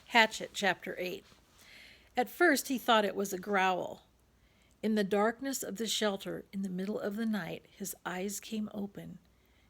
Hatchet, Chapter 8. At first he thought it was a growl. In the darkness of the shelter, in the middle of the night, his eyes came open,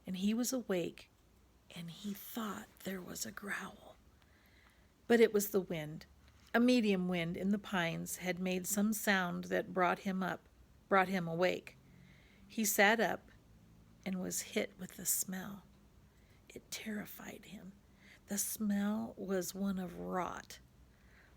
and he was awake, and he thought there was a growl. But it was the wind. A medium wind in the pines had made some sound that brought him awake. He sat up and was hit with the smell. It terrified him. The smell was one of rot,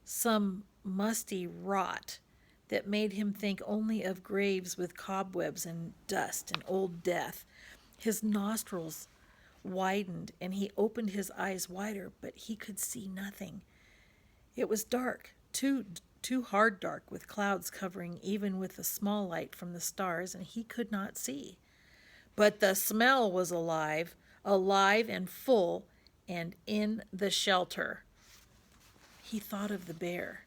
some musty rot that made him think only of graves with cobwebs and dust and old death. His nostrils widened and he opened his eyes wider, but he could see nothing. It was dark, too hard dark, with clouds covering even with the small light from the stars, and he could not see. But the smell was alive and full, and in the shelter. He thought of the bear,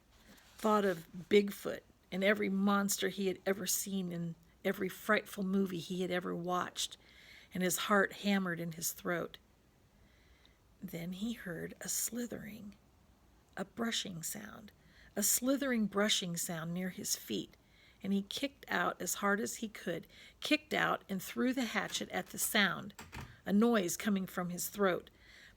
thought of Bigfoot and every monster he had ever seen in every frightful movie he had ever watched, and his heart hammered in his throat. Then he heard a slithering, a brushing sound, a slithering brushing sound near his feet, and he kicked out as hard as he could, kicked out and threw the hatchet at the sound, a noise coming from his throat.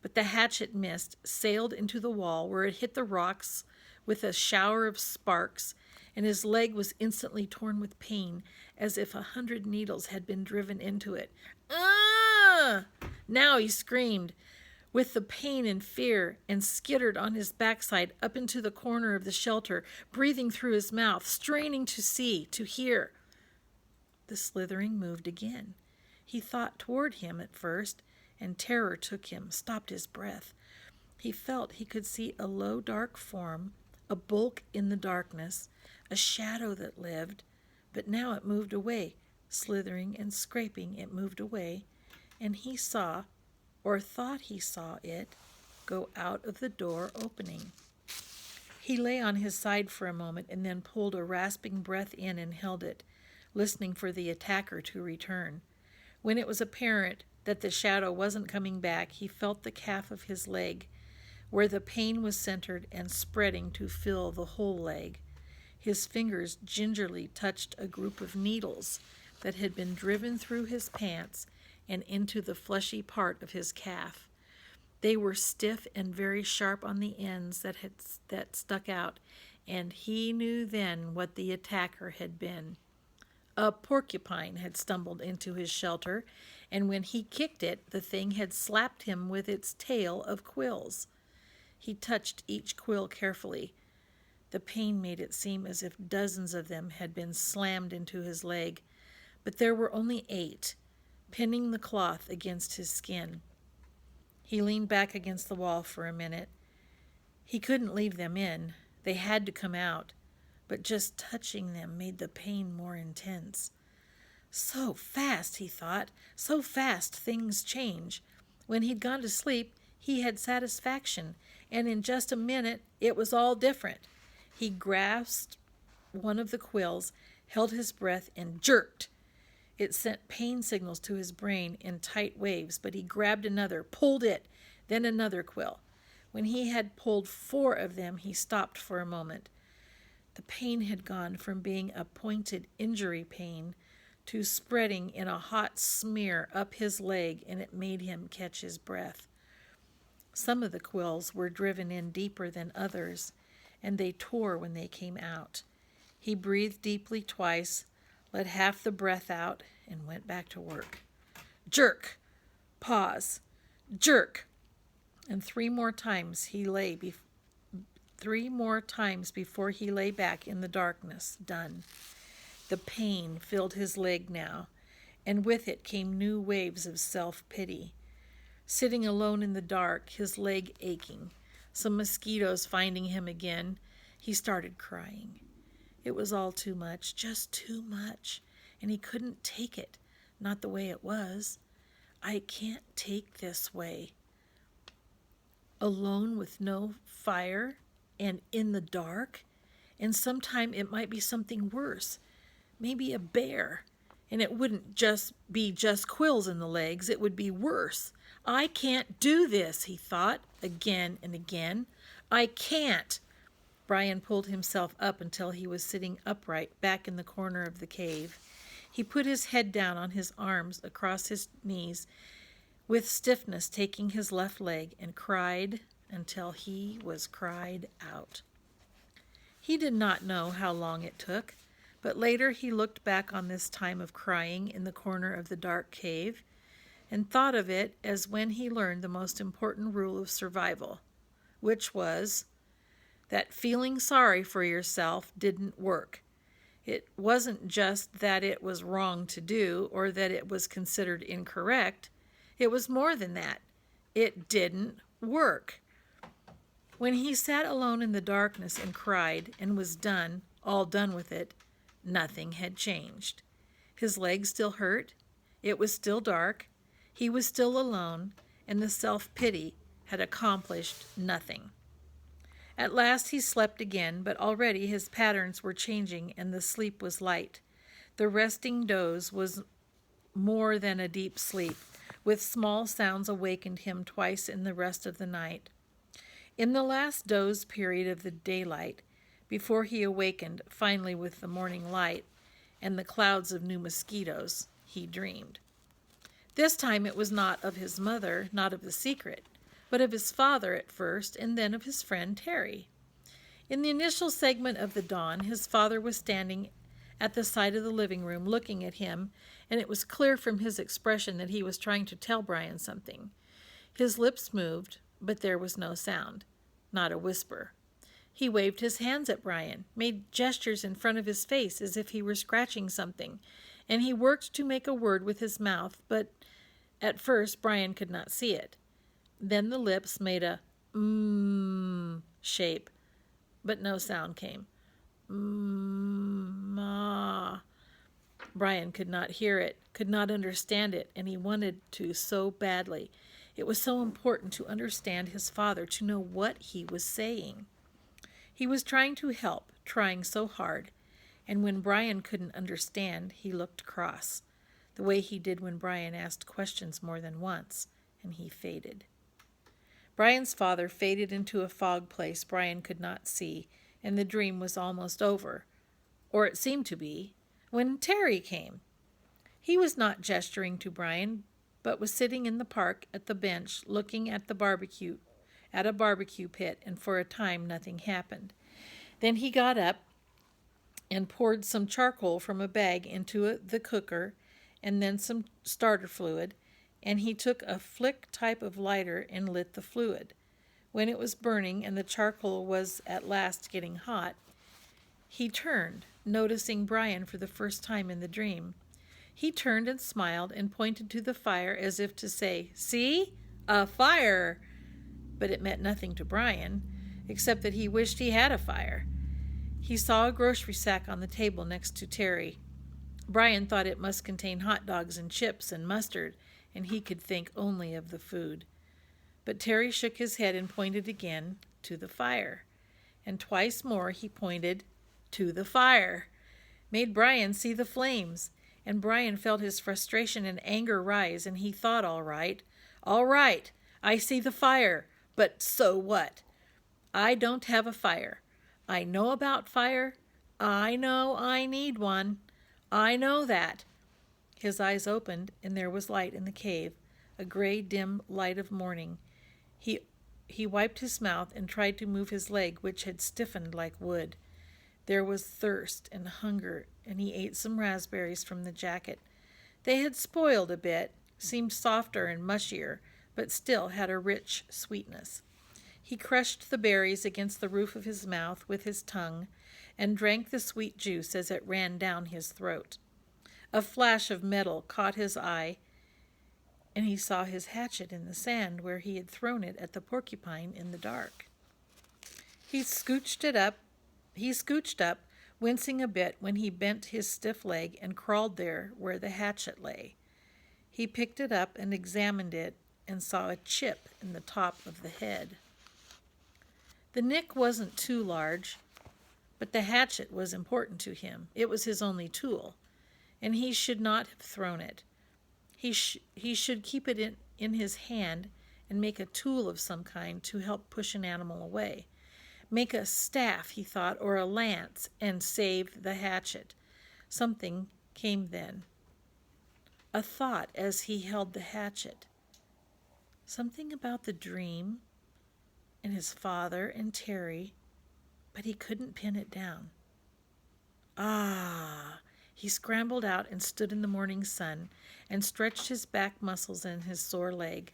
But the hatchet missed, sailed into the wall, where it hit the rocks with a shower of sparks, and his leg was instantly torn with pain, as if 100 needles had been driven into it. Ah! Now he screamed with the pain and fear, and skittered on his backside up into the corner of the shelter, breathing through his mouth, straining to see, to hear. The slithering moved again. He thought toward him at first, and terror took him, stopped his breath. He felt he could see a low, dark form, a bulk in the darkness, a shadow that lived, but now it moved away. Slithering and scraping, it moved away, and he saw, or thought he saw it, go out of the door opening. He lay on his side for a moment and then pulled a rasping breath in and held it, listening for the attacker to return. When it was apparent that the shadow wasn't coming back, he felt the calf of his leg, where the pain was centered and spreading to fill the whole leg. His fingers gingerly touched a group of needles that had been driven through his pants and into the fleshy part of his calf. They were stiff and very sharp on the ends that stuck out, and he knew then what the attacker had been. A porcupine had stumbled into his shelter, and when he kicked it, the thing had slapped him with its tail of quills. He touched each quill carefully. The pain made it seem as if dozens of them had been slammed into his leg, but there were only 8, pinning the cloth against his skin. He leaned back against the wall for a minute. He couldn't leave them in. They had to come out, but just touching them made the pain more intense. So fast, he thought, so fast things change. When he'd gone to sleep, he had satisfaction, and in just a minute it was all different. He grasped one of the quills, held his breath, and jerked. It sent pain signals to his brain in tight waves, but he grabbed another, pulled it, then another quill. When he had pulled 4 of them, he stopped for a moment. The pain had gone from being a pointed injury pain to spreading in a hot smear up his leg, and it made him catch his breath. Some of the quills were driven in deeper than others, and they tore when they came out. He breathed deeply twice, let half the breath out, and went back to work. Jerk! Pause! Jerk! And 3 more times before he lay back in the darkness, done. The pain filled his leg now, and with it came new waves of self-pity. Sitting alone in the dark, his leg aching, some mosquitoes finding him again, he started crying. It was all too much, just too much, and he couldn't take it, not the way it was. I can't take this way. Alone with no fire and in the dark, and sometime it might be something worse, maybe a bear, and it wouldn't be just quills in the legs, it would be worse. I can't do this, he thought again and again. I can't. Brian pulled himself up until he was sitting upright back in the corner of the cave. He put his head down on his arms across his knees, with stiffness taking his left leg, and cried until he was cried out. He did not know how long it took, but later he looked back on this time of crying in the corner of the dark cave and thought of it as when he learned the most important rule of survival, which was that feeling sorry for yourself didn't work. It wasn't just that it was wrong to do or that it was considered incorrect. It was more than that. It didn't work. When he sat alone in the darkness and cried and was done, all done with it, nothing had changed. His legs still hurt. It was still dark. He was still alone, and the self-pity had accomplished nothing. At last he slept again, but already his patterns were changing and the sleep was light. The resting doze was more than a deep sleep, with small sounds awakened him twice in the rest of the night. In the last doze period of the daylight, before he awakened finally with the morning light and the clouds of new mosquitoes, he dreamed. This time it was not of his mother, not of the secret, but of his father at first, and then of his friend Terry. In the initial segment of the dawn, his father was standing at the side of the living room looking at him, and it was clear from his expression that he was trying to tell Brian something. His lips moved, but there was no sound, not a whisper. He waved his hands at Brian, made gestures in front of his face as if he were scratching something, and he worked to make a word with his mouth, but at first Brian could not see it. Then the lips made a shape, but no sound came. Ma. Brian could not hear it, could not understand it, and he wanted to so badly. It was so important to understand his father, to know what he was saying. He was trying to help, trying so hard, and when Brian couldn't understand, he looked cross, the way he did when Brian asked questions more than once, and he faded. Brian's father faded into a fog place Brian could not see, and the dream was almost over, or it seemed to be, when Terry came. He was not gesturing to Brian, but was sitting in the park at the bench looking at a barbecue pit, and for a time nothing happened. Then he got up and poured some charcoal from a bag into the cooker, and then some starter fluid, and he took a flick type of lighter and lit the fluid. When it was burning and the charcoal was at last getting hot, he turned, noticing Brian for the first time in the dream. He turned and smiled and pointed to the fire as if to say, "See? A fire!" But it meant nothing to Brian, except that he wished he had a fire. He saw a grocery sack on the table next to Terry. Brian thought it must contain hot dogs and chips and mustard, and he could think only of the food. But Terry shook his head and pointed again to the fire. And twice more he pointed to the fire, made Brian see the flames, and Brian felt his frustration and anger rise, and he thought, all right, I see the fire, but so what? I don't have a fire. I know about fire. I know I need one. I know that. His eyes opened, and there was light in the cave, a gray, dim light of morning. He wiped his mouth and tried to move his leg, which had stiffened like wood. There was thirst and hunger, and he ate some raspberries from the jacket. They had spoiled a bit, seemed softer and mushier, but still had a rich sweetness. He crushed the berries against the roof of his mouth with his tongue and drank the sweet juice as it ran down his throat. A flash of metal caught his eye, and he saw his hatchet in the sand where he had thrown it at the porcupine in the dark. He scooched up, wincing a bit when he bent his stiff leg and crawled there where the hatchet lay. He picked it up and examined it and saw a chip in the top of the head. The nick wasn't too large, but the hatchet was important to him. It was his only tool, and he should not have thrown it. He should keep it in his hand and make a tool of some kind to help push an animal away. Make a staff, he thought, or a lance, and save the hatchet. Something came then. A thought as he held the hatchet. Something about the dream and his father and Terry, but he couldn't pin it down. Ah! He scrambled out and stood in the morning sun and stretched his back muscles and his sore leg.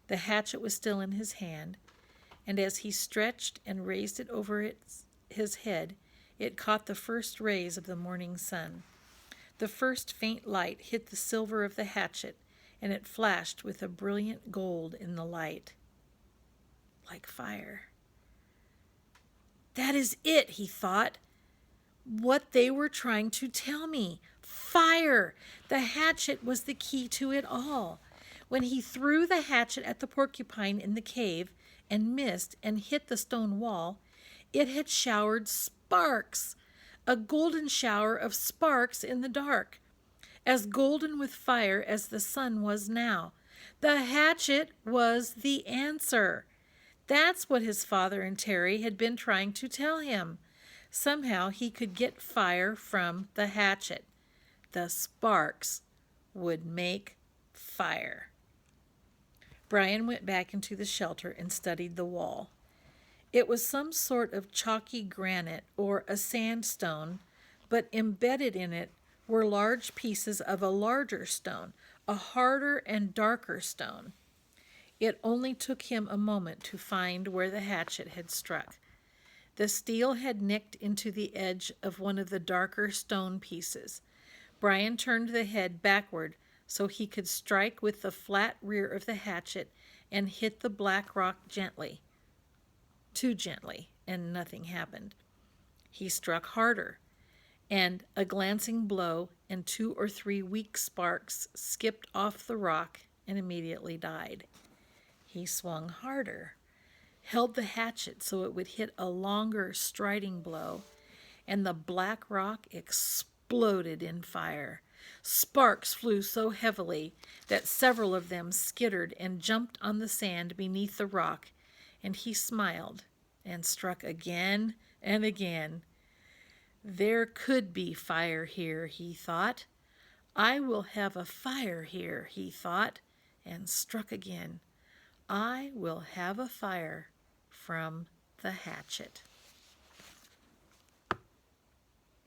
The hatchet was still in his hand, and as he stretched and raised it over his head, it caught the first rays of the morning sun. The first faint light hit the silver of the hatchet, and it flashed with a brilliant gold in the light, like fire. That is it, he thought. What they were trying to tell me. Fire! The hatchet was the key to it all. When he threw the hatchet at the porcupine in the cave and missed and hit the stone wall, it had showered sparks, a golden shower of sparks in the dark, as golden with fire as the sun was now. The hatchet was the answer. That's what his father and Terry had been trying to tell him. Somehow he could get fire from the hatchet. The sparks would make fire. Brian went back into the shelter and studied the wall. It was some sort of chalky granite or a sandstone, but embedded in it were large pieces of a larger stone, a harder and darker stone. It only took him a moment to find where the hatchet had struck. The steel had nicked into the edge of one of the darker stone pieces. Brian turned the head backward so he could strike with the flat rear of the hatchet and hit the black rock gently. Too gently, and nothing happened. He struck harder, and a glancing blow and 2 or 3 weak sparks skipped off the rock and immediately died. He swung harder, held the hatchet so it would hit a longer striding blow, and the black rock exploded in fire. Sparks flew so heavily that several of them skittered and jumped on the sand beneath the rock, and he smiled and struck again and again. There could be fire here, he thought. I will have a fire here, he thought, and struck again. I will have a fire from the hatchet.